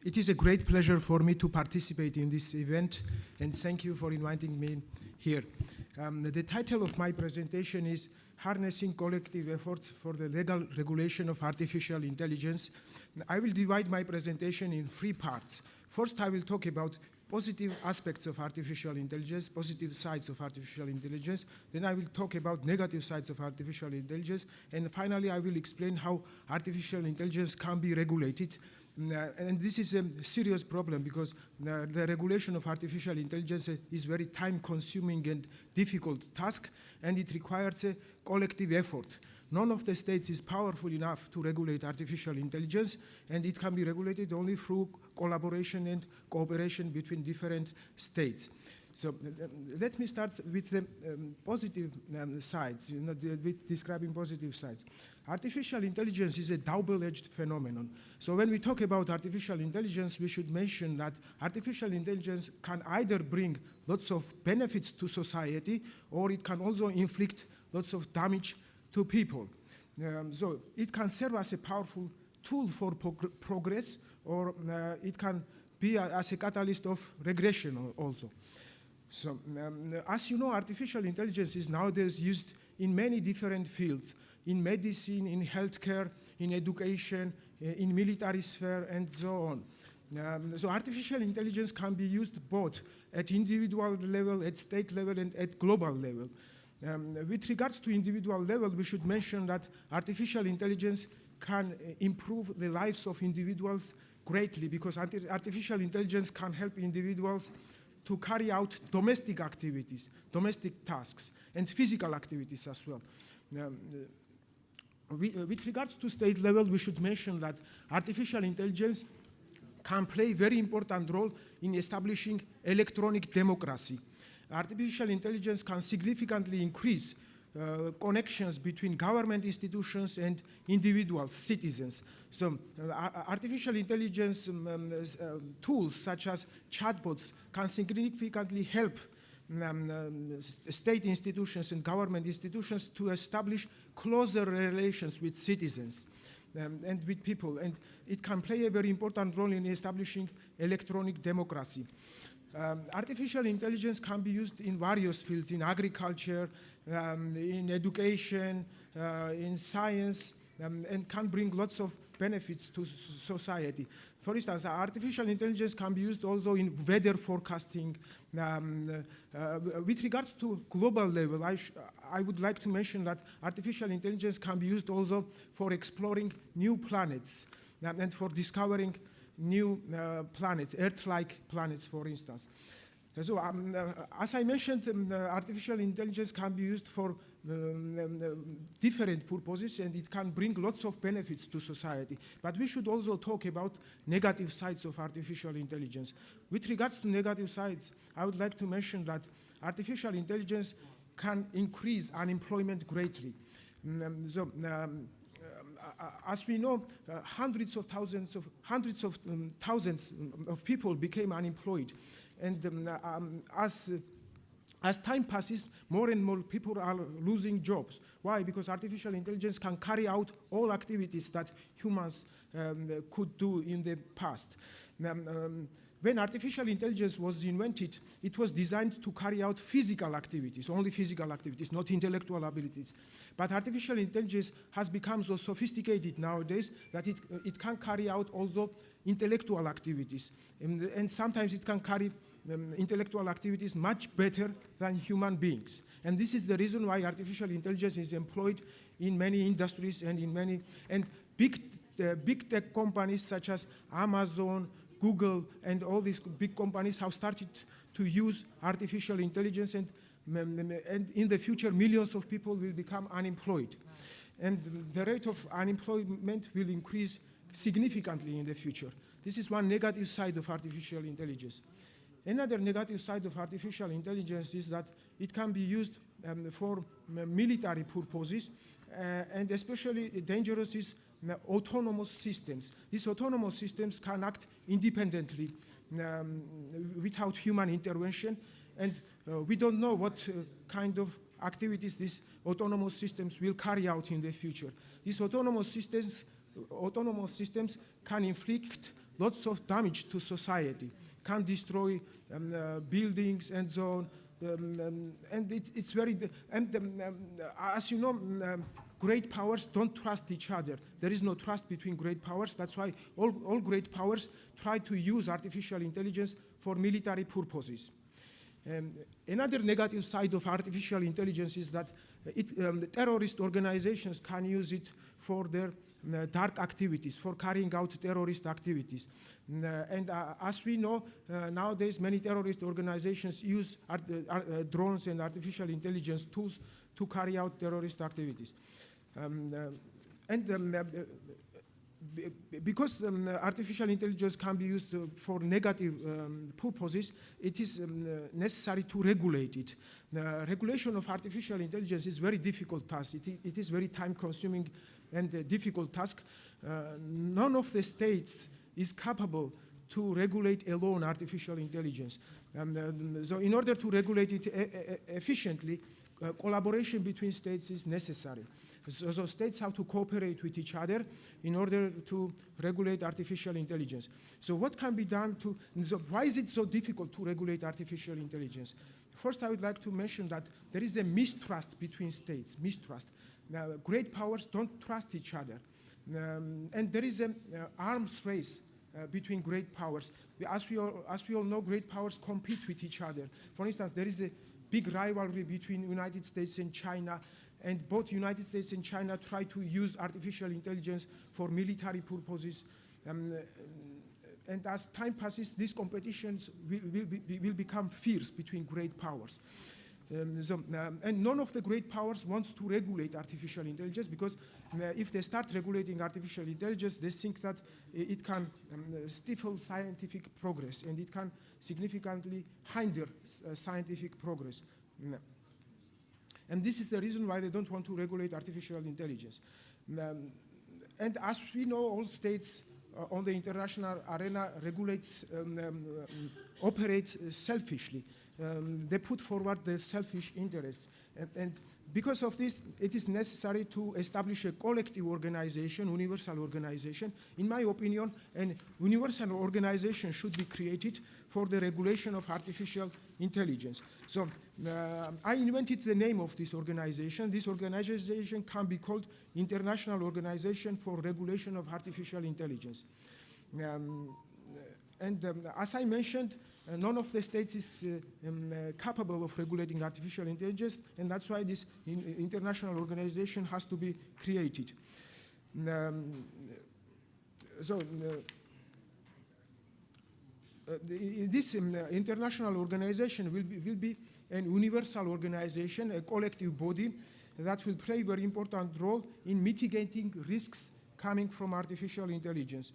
It is a great pleasure for me to participate in this event, and thank you for inviting me here. The title of my presentation is Harnessing Collective Efforts for the Legal Regulation of Artificial Intelligence. I will divide my presentation in 3 parts. First, I will talk about positive aspects of artificial intelligence, positive sides of artificial intelligence. Then I will talk about negative sides of artificial intelligence. And finally, I will explain how artificial intelligence can be regulated. And this is a serious problem because the regulation of artificial intelligence is very time-consuming and difficult task, and it requires a collective effort. None of the states is powerful enough to regulate artificial intelligence, and it can be regulated only through collaboration and cooperation between different states. So let me start with the positive sides, with describing positive sides. Artificial intelligence is a double-edged phenomenon. So when we talk about artificial intelligence, we should mention that artificial intelligence can either bring lots of benefits to society, or it can also inflict lots of damage to people. So it can serve as a powerful tool for progress, or it can be as a catalyst of regression also. So, as you know, artificial intelligence is nowadays used in many different fields, in medicine, in healthcare, in education, in military sphere, and so on. So artificial intelligence can be used both at individual level, at state level, and at global level. With regards to individual level, we should mention that artificial intelligence can improve the lives of individuals greatly, because artificial intelligence can help individuals to carry out domestic activities, domestic tasks, and physical activities as well. With regards to state level, we should mention that artificial intelligence can play a very important role in establishing electronic democracy. Artificial intelligence can significantly increase connections between government institutions and individuals, citizens. So artificial intelligence tools such as chatbots can significantly help state institutions and government institutions to establish closer relations with citizens and with people. And it can play a very important role in establishing electronic democracy. Artificial intelligence can be used in various fields, in agriculture, in education, in science, and can bring lots of benefits to society. For instance, artificial intelligence can be used also in weather forecasting. With regards to global level, I would like to mention that artificial intelligence can be used also for exploring new planets and for discovering new planets, Earth-like planets, for instance. So, as I mentioned, artificial intelligence can be used for different purposes, and it can bring lots of benefits to society. But we should also talk about negative sides of artificial intelligence. With regards to negative sides, I would like to mention that artificial intelligence can increase unemployment greatly. As we know, hundreds of thousands of people became unemployed. And as time passes, more and more people are losing jobs. Why? Because artificial intelligence can carry out all activities that humans could do in the past. When artificial intelligence was invented, it was designed to carry out physical activities, only physical activities, not intellectual abilities. But artificial intelligence has become so sophisticated nowadays that it can carry out also intellectual activities. And sometimes it can carry intellectual activities much better than human beings. And this is the reason why artificial intelligence is employed in many industries and in many, and big tech companies such as Amazon, Google, and all these big companies have started to use artificial intelligence, and in the future, millions of people will become unemployed. And the rate of unemployment will increase significantly in the future. This is one negative side of artificial intelligence. Another negative side of artificial intelligence is that it can be used for military purposes, and especially dangerous is autonomous systems. These autonomous systems can act independently without human intervention, and we don't know what kind of activities these autonomous systems will carry out in the future. These autonomous systems can inflict lots of damage to society, can destroy buildings and so on. And it's very, as you know, great powers don't trust each other. There is no trust between great powers. That's why all great powers try to use artificial intelligence for military purposes. Another negative side of artificial intelligence is that the terrorist organizations can use it for their dark activities, for carrying out terrorist activities. As we know, nowadays many terrorist organizations use drones and artificial intelligence tools to carry out terrorist activities. Because artificial intelligence can be used for negative purposes, it is necessary to regulate it. Regulation of artificial intelligence is a very difficult task. It is very time-consuming and a difficult task. None of the states is capable to regulate alone artificial intelligence. So in order to regulate it efficiently, collaboration between states is necessary. So states have to cooperate with each other in order to regulate artificial intelligence. So what can be done to, so why is it so difficult to regulate artificial intelligence? First, I would like to mention that there is a mistrust between states, mistrust. Now, great powers don't trust each other. And there is an arms race between great powers. As we all know, great powers compete with each other. For instance, there is a big rivalry between United States and China, and both United States and China try to use artificial intelligence for military purposes. And as time passes, these competitions will become fierce between great powers. And none of the great powers wants to regulate artificial intelligence, because if they start regulating artificial intelligence, they think that it can stifle scientific progress, and it can significantly hinder scientific progress. And this is the reason why they don't want to regulate artificial intelligence. And as we know, all states on the international arena operate selfishly. They put forward their selfish interests. And because of this, it is necessary to establish a collective organization, universal organization. In my opinion, a universal organization should be created for the regulation of artificial intelligence. So I invented the name of this organization. This organization can be called International Organization for Regulation of Artificial Intelligence. As I mentioned, none of the states is capable of regulating artificial intelligence, and that's why this international organization has to be created. This international organization will be an universal organization, a collective body that will play a very important role in mitigating risks coming from artificial intelligence.